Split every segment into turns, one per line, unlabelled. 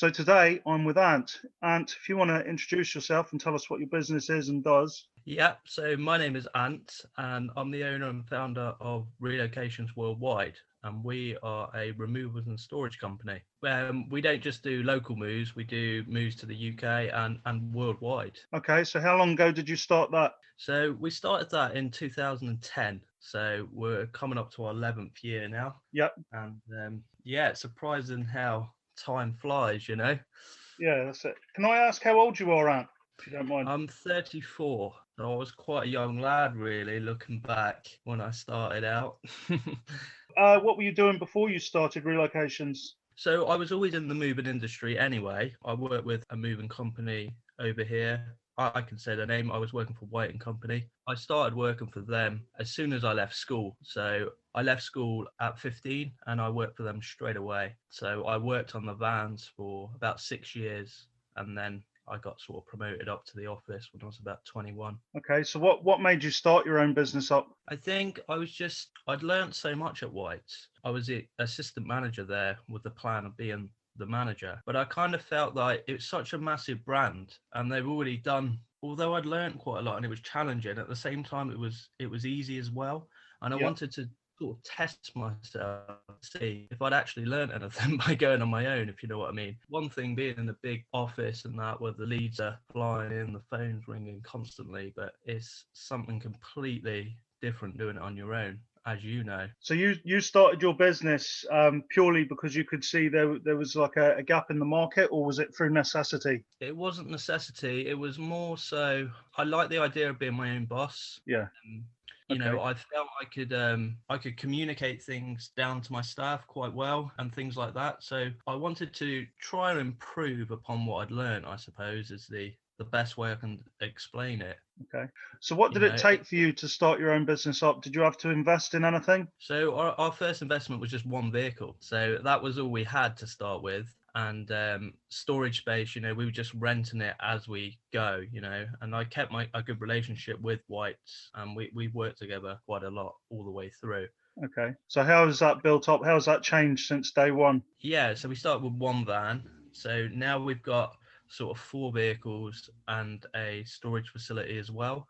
So today I'm with Ant. Ant, if you want to introduce yourself and tell us what your business is and does.
Yeah, so my name is Ant, and I'm the owner and founder of Relocations Worldwide, and we are a removals and storage company. We don't just do local moves; we do moves to the UK and worldwide.
Okay, so how long ago did you start that?
So we started that in 2010. So we're coming up to our 11th year now,
Yep.
and yeah, it's surprising how time flies.
Yeah, that's it. Can I ask how old you are, Ant, if you don't mind?
I'm 34, so I was quite a young lad, really, looking back when I started out.
What were you doing before you started relocations?
So I was always in the moving industry anyway. I worked with a moving company over here. I can say the name. I was working for White and Company. I started working for them as soon as I left school. So I left school at 15 and I worked for them straight away. So I worked on the vans for about 6 years, and then I got sort of promoted up to the office when I was about 21.
Okay, so what made you start your own business up?
I think I'd learned so much at White's. I was the assistant manager there with the plan of being the manager. But I kind of felt like it was such a massive brand and they've already done, although I'd learned quite a lot and it was challenging, at the same time it was easy as well. And I
Yep.
wanted to sort of test myself, see if I'd actually learned anything by going on my own, if you know what I mean. One thing being in a big office and that where the leads are flying in, the phone's ringing constantly, but it's something completely different doing it on your own, as you know.
So you started your business purely because you could see there was like a gap in the market, or was it through necessity?
It wasn't necessity, it was more so I like the idea of being my own boss.
Yeah.
Um,
Okay.
I felt I could communicate things down to my staff quite well and things like that. So I wanted to try and improve upon what I'd learned, I suppose, is the best way I can explain it.
Okay. So what
You
did it
know,
take for you to start your own business up? Did you have to invest in anything?
So our first investment was just one vehicle. So that was all we had to start with. And storage space, we were just renting it as we go, and I kept a good relationship with Whites, and we worked together quite a lot all the way through.
Okay. So how has that built up? How has that changed since day one?
Yeah, so we started with one van. So now we've got sort of four vehicles and a storage facility as well.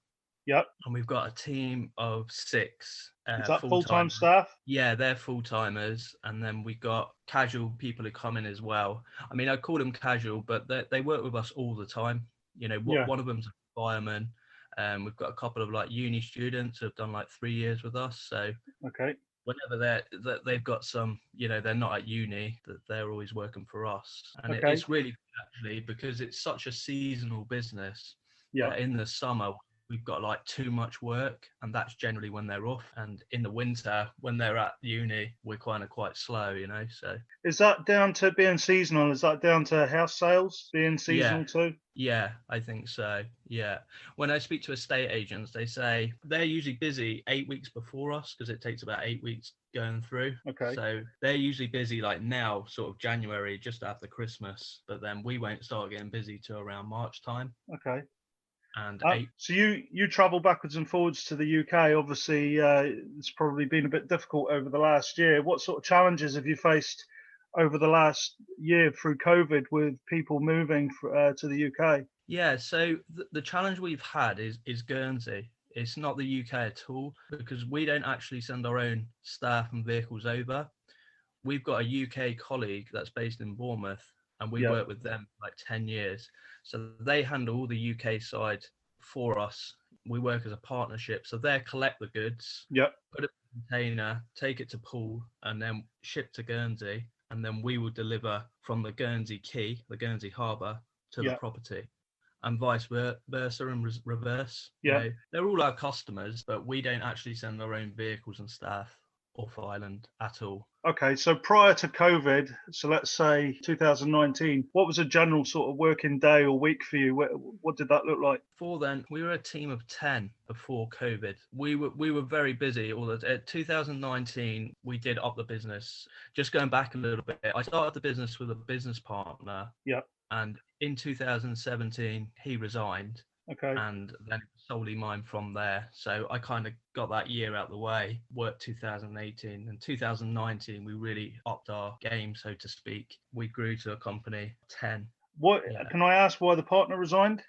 Yep.
And we've got a team of six
Is that
full
full-time
time.
staff?
Yeah, they're full timers, and then we got casual people who come in as well. I mean, I call them casual, but they work with us all the time.
Yeah.
One of them's a fireman. We've got a couple of like uni students who have done like 3 years with us. So
Okay.
whenever they've got some, they're not at uni, that they're always working for us, and
Okay.
it's really good actually because it's such a seasonal business
Yeah.
that in the summer we've got like too much work, and that's generally when they're off, and in the winter when they're at uni we're kind of quite slow, so
Is that down to being seasonal? Is that down to house sales being
yeah.
seasonal too?
Yeah, I think so. Yeah. When I speak to estate agents, they say they're usually busy 8 weeks before us because it takes about 8 weeks going through.
Okay.
So they're usually busy like now, sort of January, just after Christmas. But then we won't start getting busy till around March time.
Okay.
And
So you travel backwards and forwards to the UK. Obviously, it's probably been a bit difficult over the last year. What sort of challenges have you faced over the last year through COVID with people moving to the UK?
yeah, so the challenge we've had is Guernsey. It's not the UK at all because we don't actually send our own staff and vehicles over. We've got a UK colleague that's based in Bournemouth, and we
Yeah.
work with them for like 10 years. So they handle all the UK side for us. We work as a partnership. So they collect the goods,
Yeah.
put it in a container, take it to Poole, and then ship to Guernsey. And then we will deliver from the Guernsey quay, the Guernsey harbour, to the
Yeah.
property. And vice versa and reverse.
Yeah.
They're all our customers, but we don't actually send our own vehicles and staff off island at all.
Okay, so prior to COVID, so let's say 2019, what was a general sort of working day or week for you? What did that look like?
Before then, we were a team of 10 before COVID. We were very busy. All the 2019, we did up the business. Just going back a little bit, I started the business with a business partner,
Yeah.
and in 2017, he resigned.
Okay.
and then solely mine from there. So I kind of got that year out the way, worked 2018 and 2019. We really upped our game, so to speak. We grew to a company 10.
What
Yeah.
can I ask? Why the partner resigned?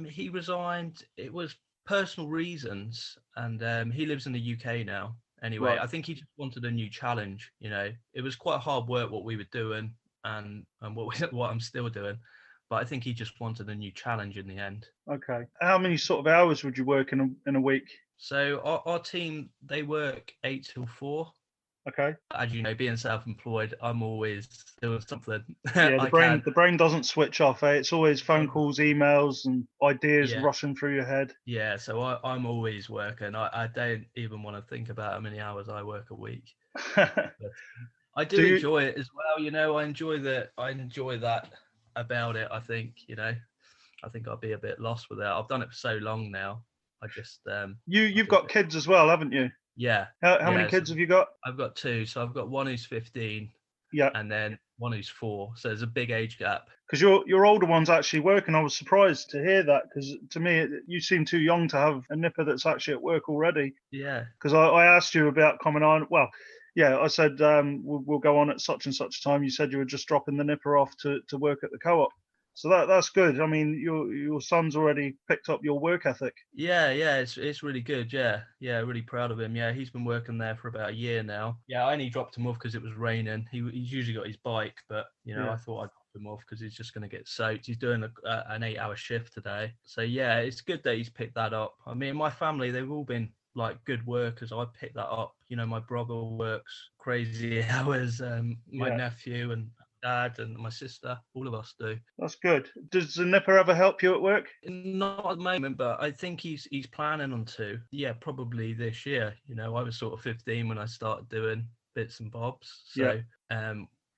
He resigned. It was personal reasons, and he lives in the UK now. Anyway,
Right.
I think he just wanted a new challenge. It was quite hard work what we were doing, and what I'm still doing. But I think he just wanted a new challenge in the end.
Okay. How many sort of hours would you work in a week?
So our team, they work 8 till 4.
Okay.
As you know, being self-employed, I'm always doing something
Yeah,
I can.
the brain doesn't switch off. It's always phone calls, emails, and ideas
Yeah,
rushing through your head.
yeah. So I'm always working. I don't even want to think about how many hours I work a week. But I do
Do you?
enjoy it as well. I enjoy that about it. I think I'll be a bit lost with it. I've done it for so long now. I just I
You've
think
got kids as well, haven't you?
yeah,
How many
yeah. So
kids have you got?
I've got two. So I've got one who's 15
Yeah,
and then one who's 4. So there's a big age gap.
because your older one's actually working. I was surprised to hear that because to me you seem too young to have a nipper that's actually at work already.
Yeah.
Because I asked you about coming on. Well, yeah, I said we'll go on at such and such time. You said you were just dropping the nipper off to work at the co-op. So that's good. I mean, your son's already picked up your work ethic.
Yeah, it's really good. Yeah, really proud of him. Yeah, he's been working there for about a year now. Yeah, I only dropped him off because it was raining. He's usually got his bike, but
Yeah.
I thought I'd drop him off because he's just going to get soaked. He's doing an 8-hour shift today, so yeah, it's good that he's picked that up. I mean, my family, they've all been like good workers. I picked that up. My brother works crazy hours. My
Yeah.
nephew and dad and my sister, all of us do.
That's good. Does the nipper ever help you at work?
Not at the moment, but I think he's planning on to. Yeah, probably this year. I was sort of 15 when I started doing bits and bobs. So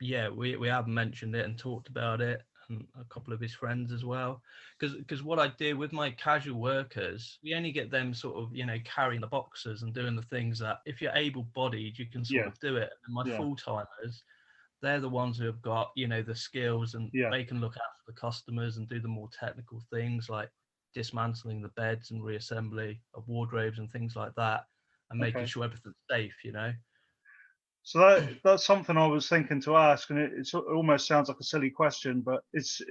yeah, we have mentioned it and talked about it, and a couple of his friends as well. Because what I do with my casual workers, we only get them sort of carrying the boxes and doing the things that if you're able-bodied you can sort
Yeah.
of do it. And my
Yeah.
full-timers, they're the ones who have got the skills, and
Yeah.
they can look after the customers and do the more technical things like dismantling the beds and reassembly of wardrobes and things like that, and making
Okay.
sure everything's safe.
So that's something I was thinking to ask, and it almost sounds like a silly question, but it's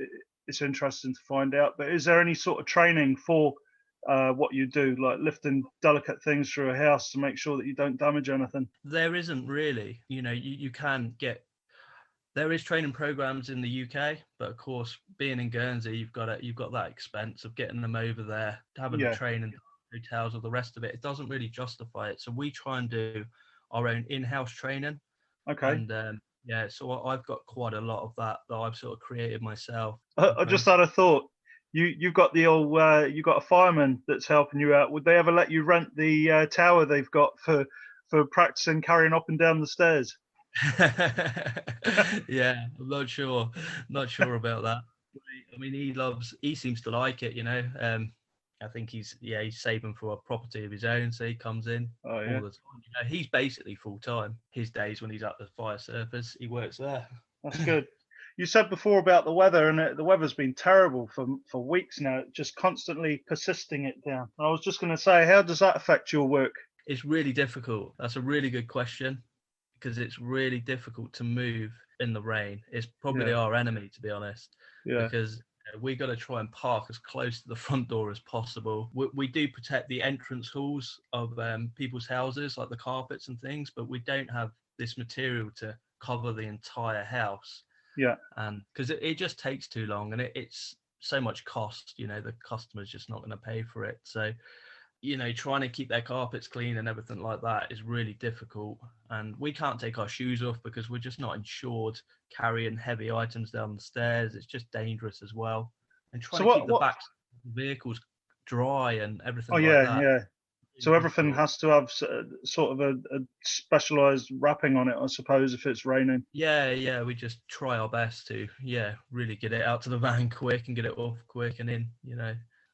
interesting to find out. But is there any sort of training for what you do, like lifting delicate things through a house to make sure that you don't damage anything?
There isn't really. You can get. There is training programs in the UK, but of course, being in Guernsey, you've got that expense of getting them over there, having the
Yeah.
training, hotels, or the rest of it. It doesn't really justify it. So we try and do our own in-house training,
Okay.
and yeah, so I've got quite a lot of that I've sort of created myself.
I just had a thought. You've got the old you got a fireman that's helping you out. Would they ever let you rent the tower they've got for practicing carrying up and down the stairs?
Yeah, I'm not sure about that. I mean, he seems to like it. I think he's saving for a property of his own, so he comes in
Oh
all
yeah,
the time. He's basically full time. His days when he's at the fire service, he works there.
that's good. You said before about the weather, and the weather's been terrible for weeks now, just constantly persisting it down. I was just going to say, how does that affect your work?
It's really difficult. That's a really good question, because it's really difficult to move in the rain. It's probably
Yeah.
our enemy, to be honest,
Yeah.
because we got to try and park as close to the front door as possible. We do protect the entrance halls of people's houses, like the carpets and things, but we don't have this material to cover the entire house.
Yeah.
And because it just takes too long, and it's so much cost, the customer's just not going to pay for it. So trying to keep their carpets clean and everything like that is really difficult. And we can't take our shoes off because we're just not insured carrying heavy items down the stairs. It's just dangerous as well. And trying
So
to keep the
what?
backs of the vehicles dry and
Oh
everything like
yeah,
that.
yeah. So
Really
everything
difficult.
has to have sort of a specialized wrapping on it, I suppose, if it's raining.
Yeah, we just try our best to, really get it out to the van quick and get it off quick and in.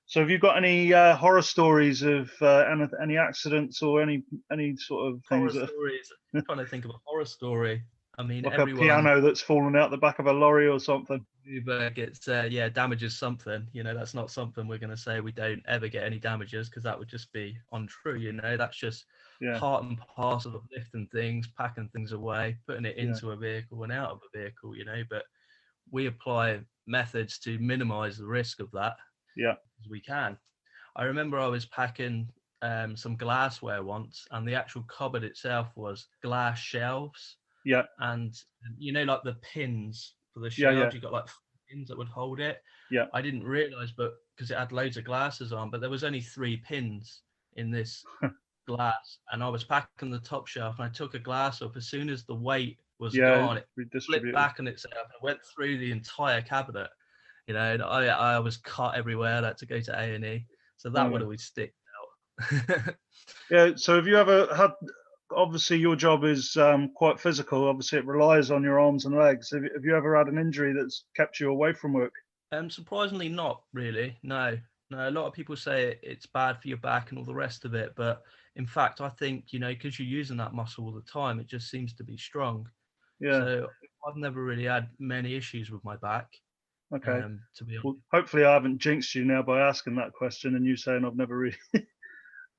So have you got any horror stories of any accidents or any sort of
Horror
things that?
stories. I'm trying to think of a horror story. I mean,
Like a
everyone
piano that's fallen out the back of a lorry or something.
Uber gets damages something. That's not something we're going to say we don't ever get any damages, because that would just be untrue. That's just
Yeah,
part and parcel of lifting things, packing things away, putting it
yeah,
into a vehicle and out of a vehicle. But we apply methods to minimize the risk of that
yeah,
as we can. I remember I was packing some glassware once, and the actual cupboard itself was glass shelves,
yeah,
and like the pins for the
yeah, yeah,
shelves, you got like pins that would hold it.
yeah.
I didn't realize, but because it had loads of glasses on, but there was only 3 pins in this glass, and I was packing the top shelf, and I took a glass up. As soon as the weight was
Yeah,
gone, it flipped
redistributed.
back on itself and went through the entire cabinet. And I was cut everywhere. I had to go to A&E, so that would
Blimey.
always stick out.
Yeah. So have you ever had? Obviously, your job is quite physical. Obviously, it relies on your arms and legs. Have you ever had an injury that's kept you away from work?
Surprisingly, not really. No, no. A lot of people say it's bad for your back and all the rest of it, but in fact, I think because you're using that muscle all the time, it just seems to be strong.
Yeah.
So I've never really had many issues with my back.
Okay.
To be honest.
Well, hopefully, I haven't jinxed you now by asking that question and you saying I've never really.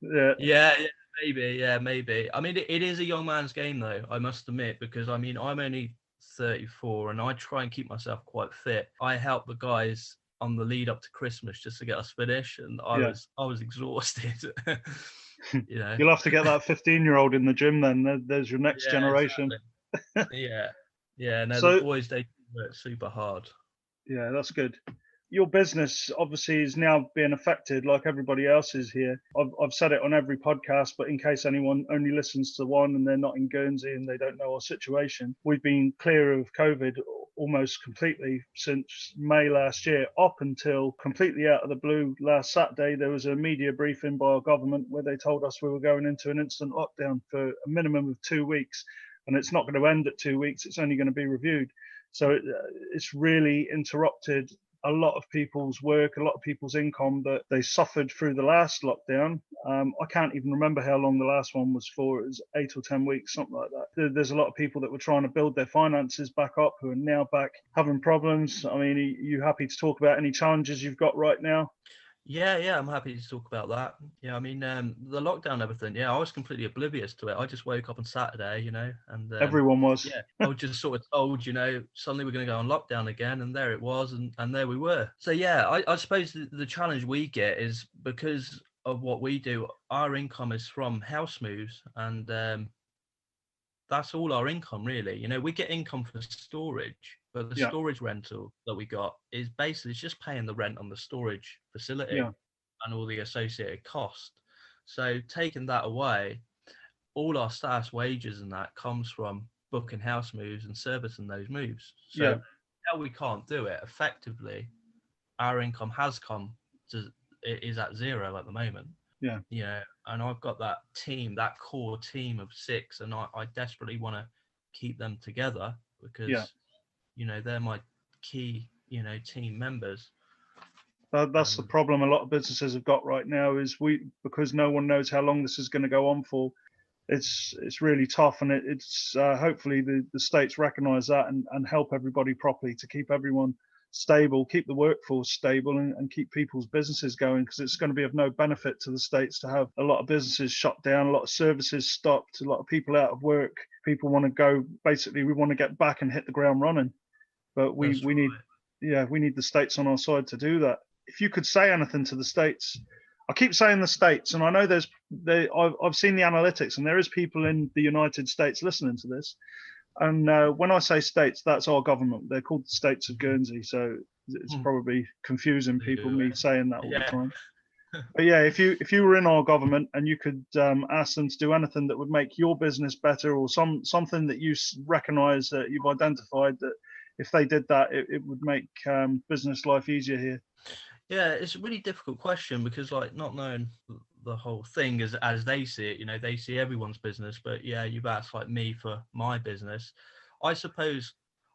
Yeah.
Yeah, maybe. Yeah, maybe. I mean, it is a young man's game, though, I must admit, because I mean, I'm only 34 and I try and keep myself quite fit. I help the guys on the lead up to Christmas just to get us finished, and I
Yeah.
was exhausted.
You'll have to get that 15-year-old in the gym then. There's your next
Yeah,
generation.
exactly. Yeah, yeah. No, the
So,
boys, they work super hard.
yeah, that's good. Your business obviously is now being affected like everybody else is here. I've said it on every podcast, but in case anyone only listens to one and they're not in Guernsey and they don't know our situation, we've been clear of COVID almost completely since May last year, up until completely out of the blue last Saturday. There was a media briefing by our government where they told us we were going into an instant lockdown for a minimum of 2 weeks. And it's not going to end at 2 weeks, it's only going to be reviewed. So it's really interrupted a lot of people's work, a lot of people's income that they suffered through the last lockdown. I can't even remember how long the last one was for. It was 8 or 10 weeks, something like that. There's a lot of people that were trying to build their finances back up who are now back having problems. I mean, are you happy to talk about any challenges you've got right now?
Yeah, I'm happy to talk about that. Yeah, I mean, the lockdown and everything. Yeah, I was completely oblivious to it. I just woke up on Saturday, and
Everyone was.
yeah, I was just sort of told, suddenly we're going to go on lockdown again, and there it was, and there we were. So yeah, I suppose the challenge we get is because of what we do. Our income is from house moves, and that's all our income really. We get income for storage, but the
Yeah,
storage rental that we got is basically it's just paying the rent on the storage facility
yeah,
and all the associated cost. So taking that away, all our staff's wages and that comes from booking house moves and servicing those moves.
yeah,
So now we can't do it effectively. Our income has come to it is at zero at the moment.
yeah,
And I've got that team, that core team of 6, and I desperately want to keep them together
yeah.
because they're my key team members.
That's the
And
problem a lot of businesses have got right now is because no one knows how long this is going to go on for. It's really tough, and it's hopefully the states recognise that and help everybody properly to keep everyone stable, keep the workforce stable, and keep people's businesses going, because it's going to be of no benefit to the states to have a lot of businesses shut down, a lot of services stopped, a lot of people out of work. People want to go, basically we want to get back and hit the ground running, but
that's
we need, yeah, we need the states on our side to do that. If you could say anything to the states, I keep saying the states, and I know I've seen the analytics, and there is people in the United States listening to this. And when I say states, that's our government. They're called the States of Guernsey, so it's
right.
probably confusing people me saying that all the
Yeah.
time. But yeah, if you were in our government and you could ask them to do anything that would make your business better, or something that you recognise that you've identified that if they did that, it would make business life easier here.
Yeah, it's a really difficult question because, like, not knowing the whole thing as they see it, they see everyone's business. But yeah, you've asked like me for my business. I suppose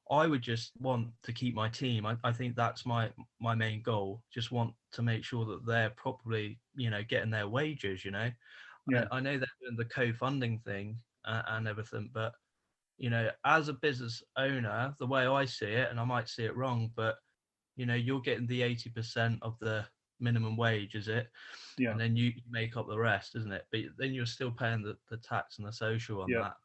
I would just want to keep my team. I think that's my main goal. Just want to make sure that they're properly, getting their wages.
Yeah,
I know they're doing the co-funding thing and everything, but as a business owner, the way I see it, and I might see it wrong, but you're getting the 80% of the minimum wage, is it?
Yeah,
And then you make up the rest, isn't it? But then you're still paying the tax and the social on
yeah,
that,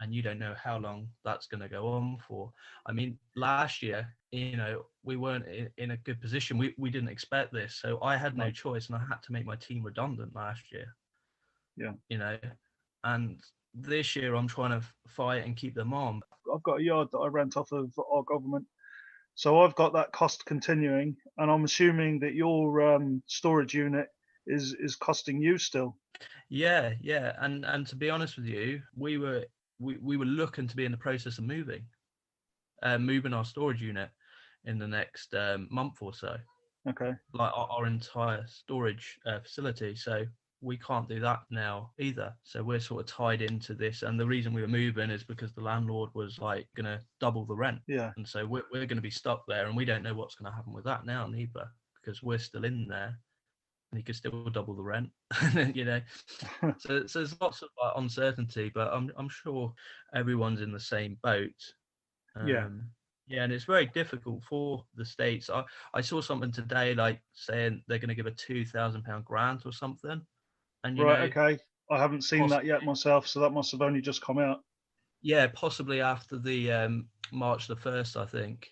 and you don't know how long that's going to go on for. I mean, last year, we weren't in a good position. We didn't expect this, so I had no
no,
choice, and I had to make my team redundant last year.
yeah.
You know, and this year I'm trying to fight and keep them on.
I've got a yard that I rent off of our government, so I've got that cost continuing, and I'm assuming that your storage unit is costing you still.
Yeah, yeah, and to be honest with you, we were looking to be in the process of moving our storage unit in the next month or so,
Okay.
like our entire storage facility. So we can't do that now either. So we're sort of tied into this, and the reason we were moving is because the landlord was like going to double the rent,
Yeah.
and so we're going to be stuck there, and we don't know what's going to happen with that now neither, because we're still in there and he could still double the rent. So there's lots of like, uncertainty, but I'm sure everyone's in the same boat.
Yeah.
Yeah, and it's very difficult for the states. I saw something today like saying they're going to give a £2,000 grant or something, and
Right. Okay. I haven't seen that
possibly,
yet myself, so that must have only just come out.
yeah, possibly after the March the 1st, I think.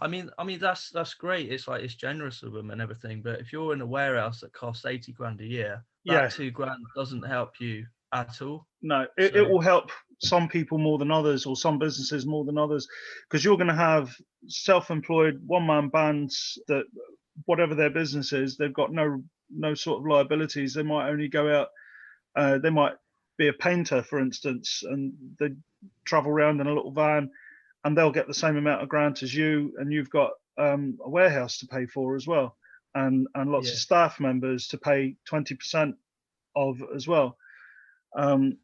I mean that's great. It's like it's generous of them and everything, but if you're in a warehouse that costs 80 grand a year, that
Yeah.
2 grand doesn't help you at all.
No, it
So
will help some people more than others, or some businesses more than others, because you're going to have self-employed one-man bands that, whatever their business is, they've got no sort of liabilities. They might only go out. They might be a painter, for instance, and they travel around in a little van, and they'll get the same amount of grant as you, and you've got a warehouse to pay for as well, and lots of
yeah,
staff members to pay 20% of as well.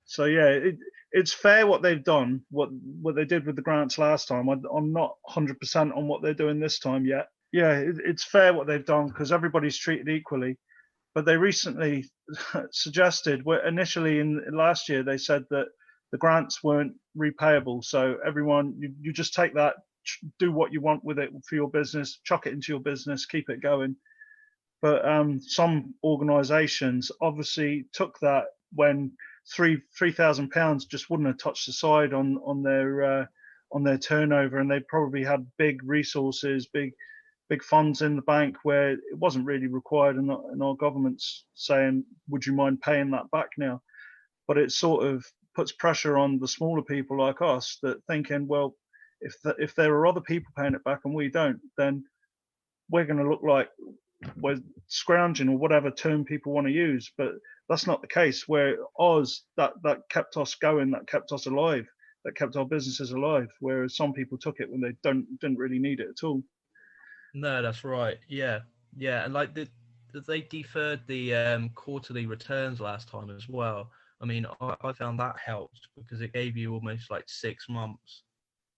So yeah, it's fair what they've done, what they did with the grants last time. I'm not 100% on what they're doing this time yet. Yeah, it's fair what they've done because everybody's treated equally. But they recently suggested, where initially in last year they said that the grants weren't repayable. So everyone, you just take that, do what you want with it for your business, chuck it into your business, keep it going. But some organisations obviously took that when £3,000 just wouldn't have touched the side on their turnover, and they probably had big resources, big funds in the bank where it wasn't really required, and our government's saying, would you mind paying that back now? But it sort of puts pressure on the smaller people like us that thinking, well, if there are other people paying it back and we don't, then we're going to look like we're scrounging, or whatever term people want to use. But that's not the case. Where Oz, that kept us going, that kept us alive, that kept our businesses alive. Whereas some people took it when they didn't really need it at all.
no, that's right. Yeah, yeah, and like they deferred the quarterly returns last time as well. I mean, I found that helped because it gave you almost like 6 months.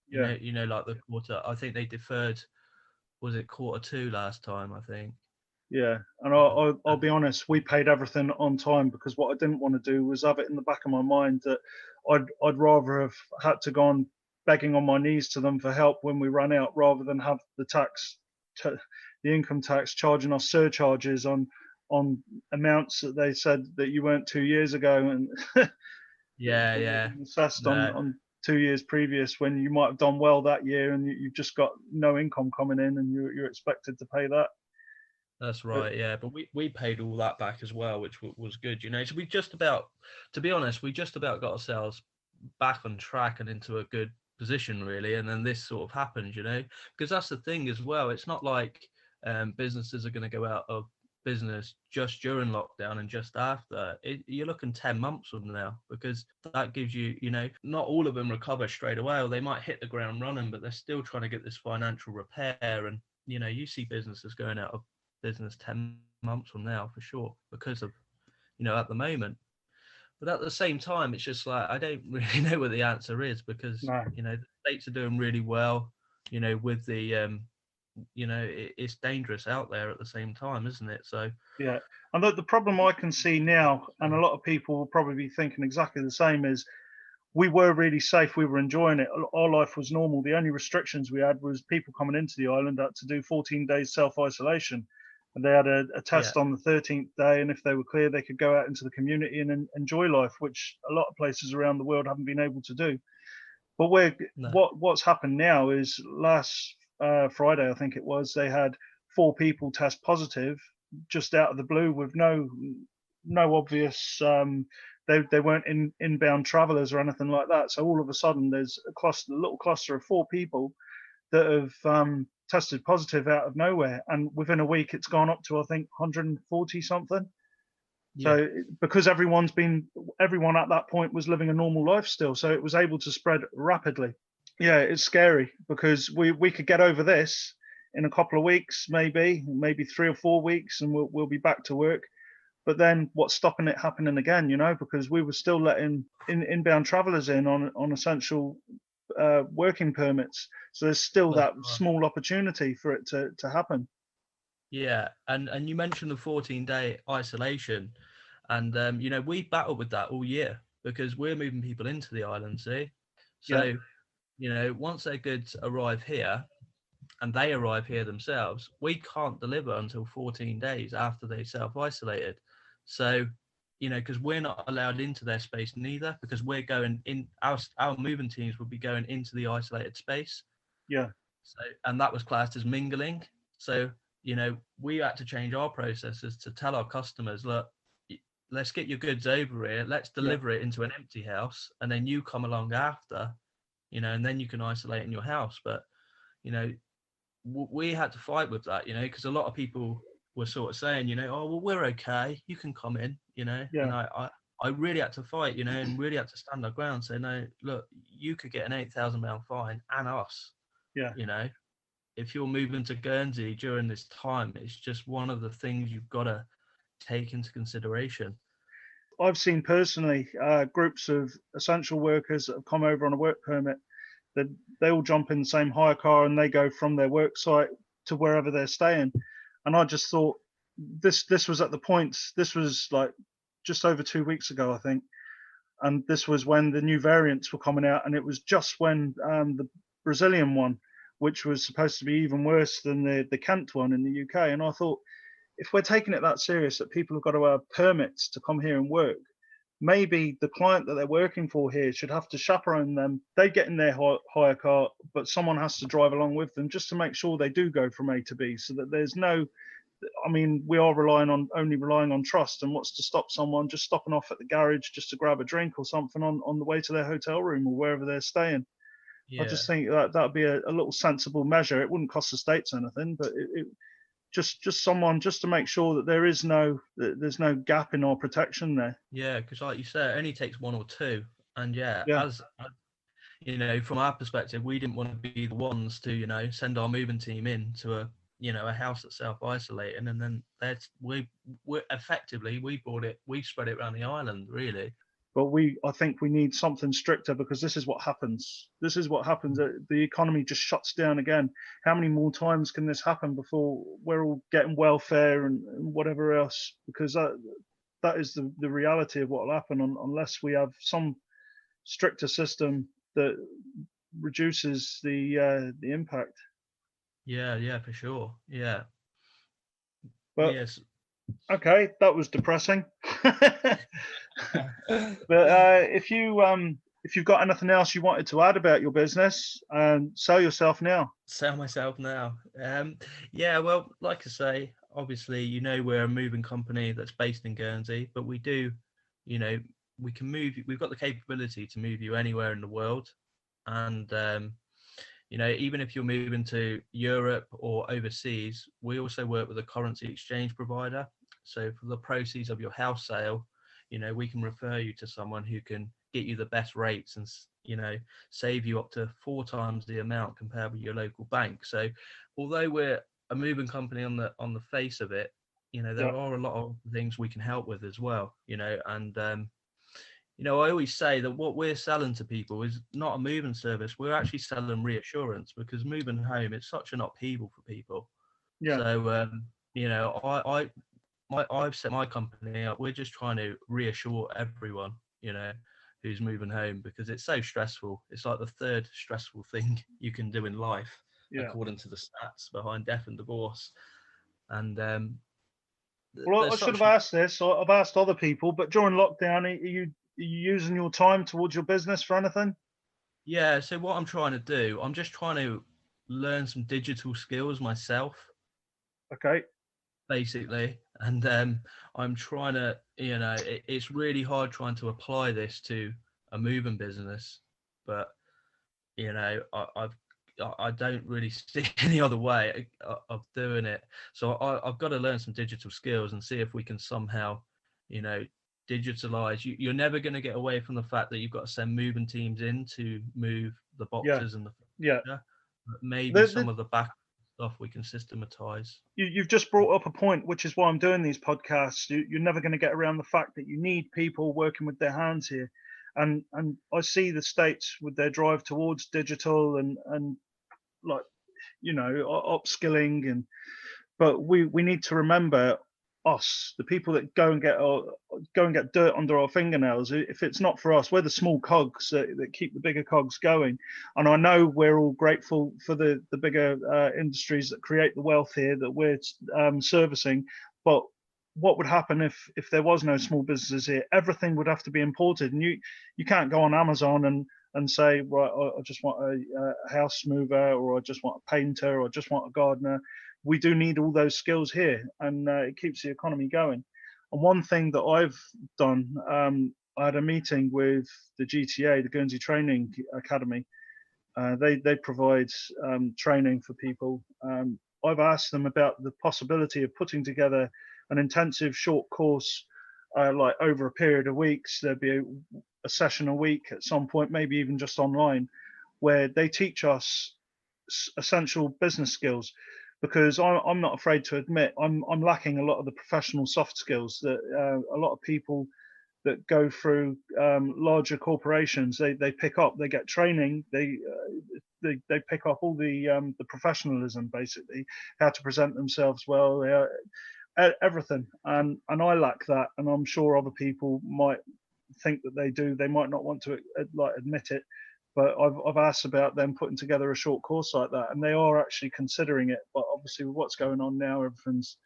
Yeah,
Like the quarter. I think they deferred. Was it quarter 2 last time? I think.
yeah. And I'll
And
be honest, we paid everything on time, because what I didn't want to do was have it in the back of my mind that I'd rather have had to go on begging on my knees to them for help when we ran out, rather than have the income tax charging us surcharges on amounts that they said that you weren't 2 years ago, and
yeah,
that you've
yeah.
been assessed
No,
on 2 years previous, when you might have done well that year, and you've just got no income coming in, and you're expected to pay that.
that's
But
right. Yeah, but we paid all that back as well, which was good. So we just about, to be honest, we just about got ourselves back on track and into a good position really, and then this sort of happened. Because that's the thing as well. It's not like businesses are going to go out of business just during lockdown and just after. You're looking 10 months from now, because that gives you, not all of them recover straight away, or they might hit the ground running, but they're still trying to get this financial repair. And you see businesses going out of business 10 months from now for sure, because of at the moment. But at the same time, it's just like I don't really know what the answer is, because
no,
the states are doing really well. With the it's dangerous out there at the same time, isn't it? So
yeah. And the problem I can see now, and a lot of people will probably be thinking exactly the same, is we were really safe. We were enjoying it. Our life was normal. The only restrictions we had was people coming into the island had to do 14 days self-isolation. And they had a
Yeah,
test on the 13th day. And if they were clear, they could go out into the community and enjoy life, which a lot of places around the world haven't been able to do. But
no,
what's happened now is last Friday, I think it was, they had 4 people test positive just out of the blue with no obvious they weren't inbound travelers or anything like that. So all of a sudden, there's a little cluster of 4 people that have tested positive out of nowhere, and within a week, it's gone up to I think 140 something.
yeah,
So because everyone at that point was living a normal life still, so it was able to spread rapidly. Yeah, it's scary because we could get over this in a couple of weeks, maybe 3 or 4 weeks, and we'll be back to work. But then what's stopping it happening again? Because we were still letting inbound travellers in on essential working permits. So there's still
that's
that
right.
small opportunity for it to happen.
Yeah, and you mentioned the 14-day isolation, and we battled with that all year because we're moving people into the island, see?
Yeah,
So, once their goods arrive here and they arrive here themselves, we can't deliver until 14 days after they self-isolated. So, because we're not allowed into their space neither, because we're going in, our moving teams would be going into the isolated space.
yeah,
So, and that was classed as mingling. So, we had to change our processes to tell our customers, look, let's get your goods over here, let's
yeah,
deliver it into an empty house, and then you come along after, and then you can isolate in your house. But, we had to fight with that, because a lot of people were sort of saying, oh, well, we're okay, you can come in,
yeah,
and I really had to fight, and really had to stand our ground, say, no, look, you could get an £8,000 fine and us,
yeah.
you know, if you're moving to Guernsey during this time. It's just one of the things you've got to take into consideration.
I've seen personally groups of essential workers that have come over on a work permit. That they all jump in the same hire car and they go from their work site to wherever they're staying. And I just thought this was at the point. This was like just over 2 weeks ago, I think, and this was when the new variants were coming out, and it was just when the Brazilian one, which was supposed to be even worse than the Kent one in the UK. And I thought, if we're taking it that serious that people have got to have permits to come here and work, maybe the client that they're working for here should have to chaperone them. They get in their hire car, but someone has to drive along with them just to make sure they do go from A to B, so that there's no. I mean, we are only relying on trust, and what's to stop someone just stopping off at the garage just to grab a drink or something on the way to their hotel room or wherever they're staying. I
Yeah.
just think that that'd be a little sensible measure. It wouldn't cost the states anything, but it just someone just to make sure that there's no gap in our protection there.
Yeah, because like you said, it only takes one or two. And yeah,
Yeah,
as from our perspective, we didn't want to be the ones to, send our moving team in to a house that's self-isolating, and then we effectively we spread it around the island, really.
but I think we need something stricter, because this is what happens. This is what happens. The economy just shuts down again. How many more times can this happen before we're all getting welfare and whatever else? Because that is the reality of what will happen unless we have some stricter system that reduces the impact.
Yeah, for sure. Yeah.
But
Yes.
okay, that was depressing. But if you've got anything else you wanted to add about your business, sell yourself now.
Sell myself now. Yeah, well, like I say, obviously, we're a moving company that's based in Guernsey, but we do, you know, we can move. We've got the capability to move you anywhere in the world, and even if you're moving to Europe or overseas, we also work with a currency exchange provider. So for the proceeds of your house sale, we can refer you to someone who can get you the best rates and, save you up to 4 times the amount compared with your local bank. So although we're a moving company on the face of it,
Yeah,
there are a lot of things we can help with as well, and I always say that what we're selling to people is not a moving service. We're actually selling reassurance, because moving home, it's such an upheaval for people.
yeah,
So, I've set my company up. We're just trying to reassure everyone, who's moving home, because it's so stressful. It's like the third stressful thing you can do in life,
Yeah.
according to the stats behind death and divorce. And
Well, I
there's
should have
such
asked this. I've asked other people, but during lockdown, are you using your time towards your business for anything?
yeah. So what I'm trying to do, I'm just trying to learn some digital skills myself,
Okay.
basically. And I'm trying to, it's really hard trying to apply this to a moving business, but I don't really see any other way of doing it. So I've got to learn some digital skills and see if we can somehow, you know, digitalize. You're never going to get away from the fact that you've got to send moving teams in to move the
Yeah.
boxes and the
Yeah.
furniture. But maybe
The,
some
the,
of the back stuff we can systematize.
you've just brought up a point, which is why I'm doing these podcasts. You're never going to get around the fact that you need people working with their hands here, and I see the states with their drive towards digital and like upskilling, and but we need to remember us, the people that go and get dirt under our fingernails. If it's not for us, we're the small cogs that keep the bigger cogs going. And I know we're all grateful for the bigger industries that create the wealth here that we're servicing, but what would happen if there was no small businesses here? Everything would have to be imported, and you can't go on Amazon and say, right, I just want a house mover, or I just want a painter, or I just want a gardener. We do need all those skills here, and it keeps the economy going. And one thing that I've done, I had a meeting with the GTA, the Guernsey Training Academy. They provide training for people. I've asked them about the possibility of putting together an intensive short course, like over a period of weeks. There'd be a session a week at some point, maybe even just online, where they teach us essential business skills, because I'm not afraid to admit I'm lacking a lot of the professional soft skills that a lot of people that go through larger corporations they pick up. They get training. They pick up all the professionalism, basically how to present themselves well, everything, and I lack that, and I'm sure other people might think that they do. They might not want to admit it, but I've asked about them putting together a short course like that, and they are actually considering it. But obviously, with what's going on now, everything's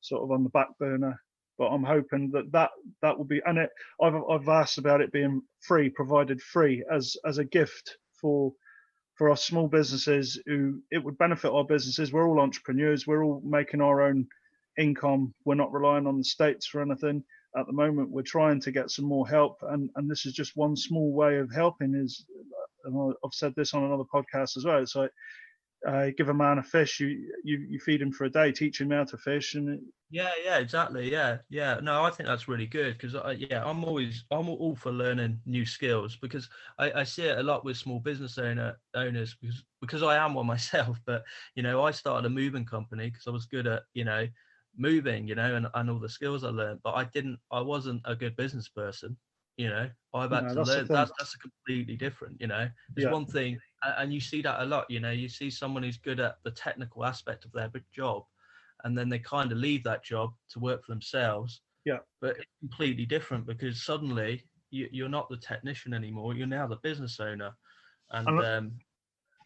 sort of on the back burner. But I'm hoping that will be, and I've asked about it being free, provided free as a gift for us small businesses who it would benefit our businesses. We're all entrepreneurs. We're all making our own income. We're not relying on the states for anything at the moment. We're trying to get some more help, and this is just one small way of helping. Is, and I've said this on another podcast as well. It's like give a man a fish, you feed him for a day, teach him how to fish, and
Yeah, exactly. Yeah. No, I think that's really good because I'm all for learning new skills, because I see it a lot with small business owners, because I am one myself. But I started a moving company because I was good at moving, and all the skills I learned, but I wasn't a good business person. I've had to
that's the
learn.
thing.
That's a completely different. There's
Yeah,
one thing, and you see that a lot. You see someone who's good at the technical aspect of their big job, and then they kind of leave that job to work for themselves.
yeah.
But it's completely different, because suddenly you're not the technician anymore. You're now the business owner, and
And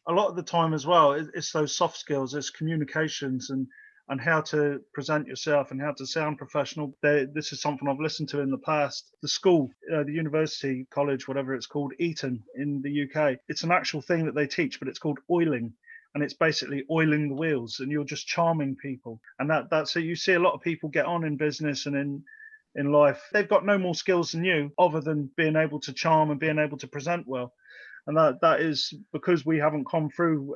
a lot of the time as well, it's those soft skills, it's communications and how to present yourself and how to sound professional. This is something I've listened to in the past. The school, the university, college, whatever it's called, Eton in the UK, it's an actual thing that they teach, but it's called oiling. And it's basically oiling the wheels, and you're just charming people. And that's so you see a lot of people get on in business and in life. They've got no more skills than you, other than being able to charm and being able to present well. And that is because we haven't come through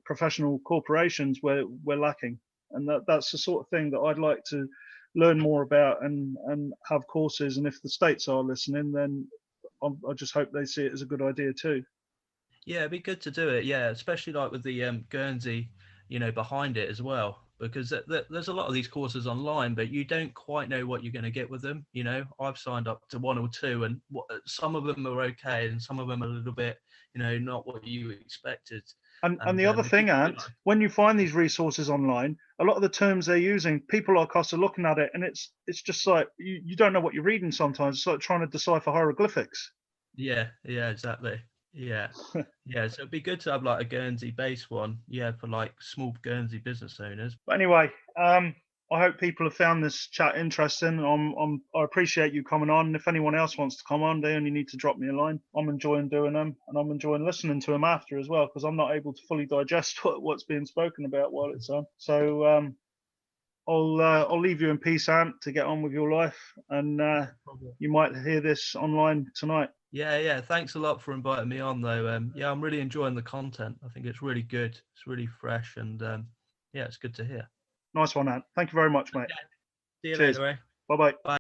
professional corporations where we're lacking. And that's the sort of thing that I'd like to learn more about and have courses. And if the states are listening, then I just hope they see it as a good idea too.
yeah, it'd be good to do it. Yeah, especially like with the Guernsey, behind it as well, because there's a lot of these courses online, but you don't quite know what you're going to get with them. I've signed up to one or two, and some of them are okay, and some of them are a little bit, not what you expected.
And
And
the other
if you
thing, Ant, when you find these resources online, a lot of the terms they're using, people like us are looking at it, and it's just like you don't know what you're reading sometimes. It's like trying to decipher hieroglyphics.
Yeah, yeah, exactly. Yeah. Yeah, so it'd be good to have like a Guernsey-based one, yeah, for like small Guernsey business owners.
But anyway, I hope people have found this chat interesting. I appreciate you coming on. If anyone else wants to come on, they only need to drop me a line. I'm enjoying doing them, and I'm enjoying listening to them after as well, because I'm not able to fully digest what's being spoken about while it's on. So I'll leave you in peace, Ant, to get on with your life, and
No problem.
you might hear this online tonight.
Yeah, yeah. Thanks a lot for inviting me on, though. Yeah, I'm really enjoying the content. I think it's really good. It's really fresh, and yeah, it's good to hear.
Nice one, Ant. Thank you very much, mate.
Okay. See you
Cheers.
later, eh?
Bye bye.
Bye.